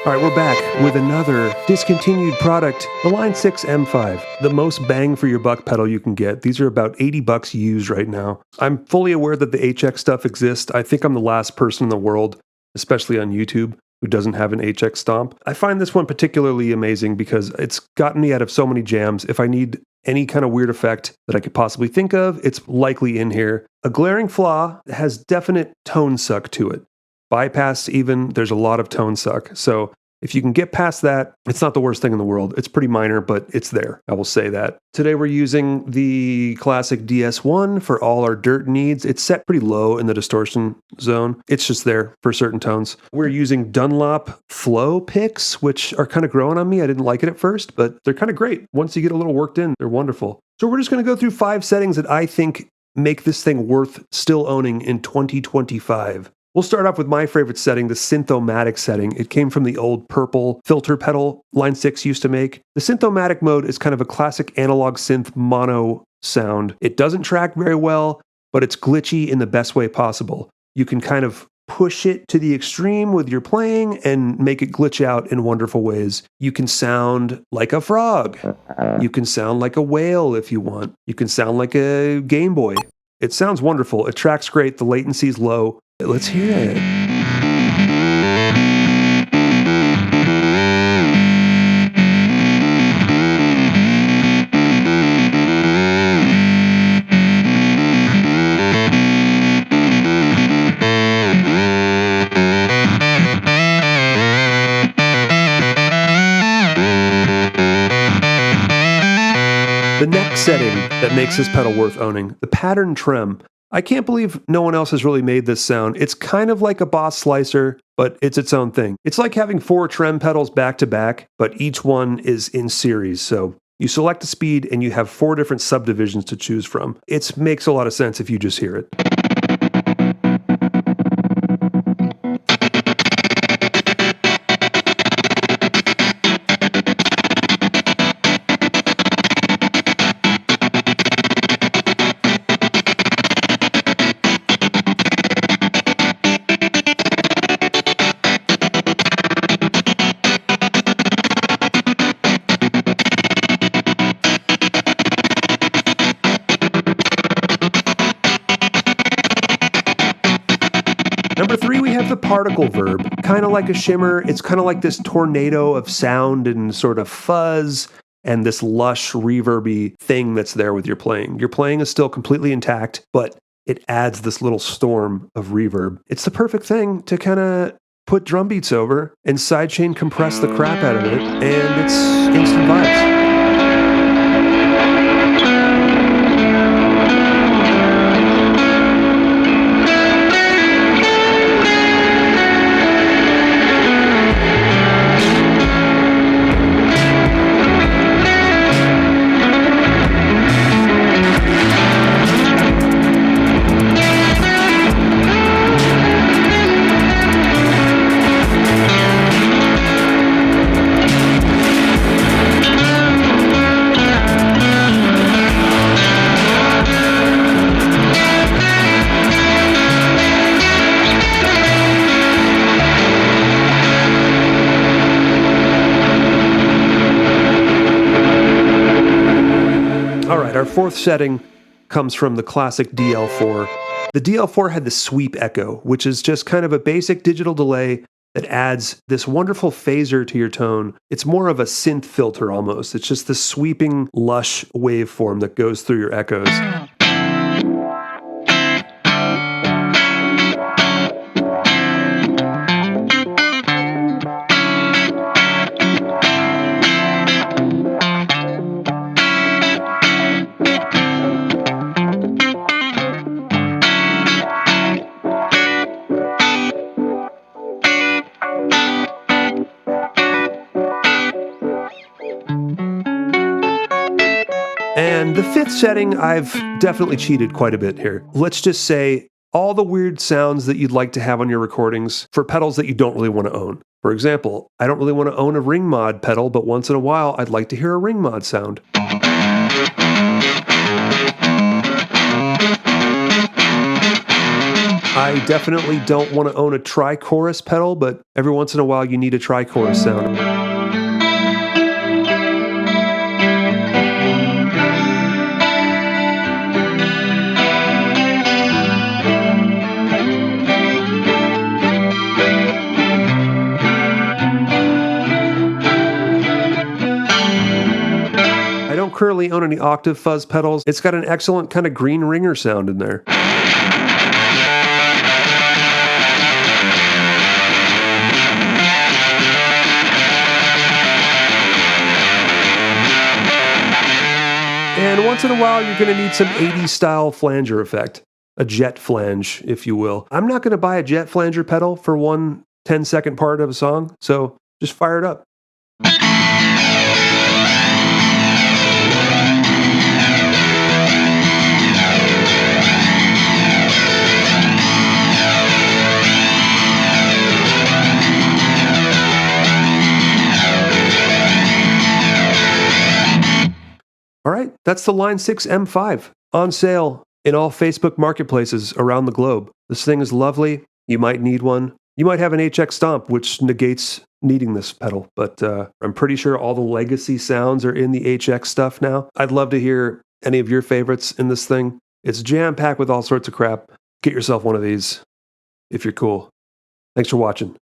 All right, we're back with another discontinued product, the Line 6 M5, the most bang for your buck pedal you can get. These are about $80 used right now. I'm fully aware that the HX stuff exists. I think I'm the last person in the world, especially on YouTube, who doesn't have an HX Stomp. I find this one particularly amazing because it's gotten me out of so many jams. If I need any kind of weird effect that I could possibly think of, it's likely in here. A glaring flaw has definite tone suck to it. Bypass even, there's a lot of tone suck. So if you can get past that, it's not the worst thing in the world. It's pretty minor, but it's there. I will say that. Today we're using the classic DS1 for all our dirt needs. It's set pretty low in the distortion zone. It's just there for certain tones. We're using Dunlop Flow picks, which are kind of growing on me. I didn't like it at first, but they're kind of great. Once you get a little worked in, they're wonderful. So we're just going to go through 5 settings that I think make this thing worth still owning in 2025. We'll start off with my favorite setting, the Synth-O-Matic setting. It came from the old purple filter pedal Line 6 used to make. The Synth-O-Matic mode is kind of a classic analog synth mono sound. It doesn't track very well, but it's glitchy in the best way possible. You can kind of push it to the extreme with your playing and make it glitch out in wonderful ways. You can sound like a frog. You can sound like a whale if you want. You can sound like a Game Boy. It sounds wonderful. It tracks great. The latency's low. Let's hear it. The next setting that makes this pedal worth owning, the pattern trem. I can't believe no one else has really made this sound. It's kind of like a Boss slicer, but it's its own thing. It's like having 4 trem pedals back to back, but each one is in series. So you select a speed and you have 4 different subdivisions to choose from. It makes a lot of sense if you just hear it. Number 3, we have the particle verb. Kind of like a shimmer. It's kind of like this tornado of sound and sort of fuzz and this lush reverby thing that's there with your playing. Your playing is still completely intact, but it adds this little storm of reverb. It's the perfect thing to kind of put drum beats over and sidechain compress the crap out of it, and it's instant vibes. Our 4th setting comes from the classic DL4. The DL4 had the sweep echo, which is just kind of a basic digital delay that adds this wonderful phaser to your tone. It's more of a synth filter almost. It's just this sweeping, lush waveform that goes through your echoes. And the 5th setting, I've definitely cheated quite a bit here. Let's just say all the weird sounds that you'd like to have on your recordings for pedals that you don't really want to own. For example, I don't really want to own a ring mod pedal, but once in a while, I'd like to hear a ring mod sound. I definitely don't want to own a tri-chorus pedal, but every once in a while you need a tri-chorus sound. I don't currently own any Octave Fuzz pedals. It's got an excellent kind of green ringer sound in there. And once in a while, you're going to need some 80s style flanger effect. A jet flange, if you will. I'm not going to buy a jet flanger pedal for one 10-second part of a song, so just fire it up. All right, that's the Line 6 M5 on sale in all Facebook marketplaces around the globe. This thing is lovely. You might need one. You might have an HX Stomp, which negates needing this pedal, but I'm pretty sure all the legacy sounds are in the HX stuff now. I'd love to hear any of your favorites in this thing. It's jam-packed with all sorts of crap. Get yourself one of these if you're cool. Thanks for watching.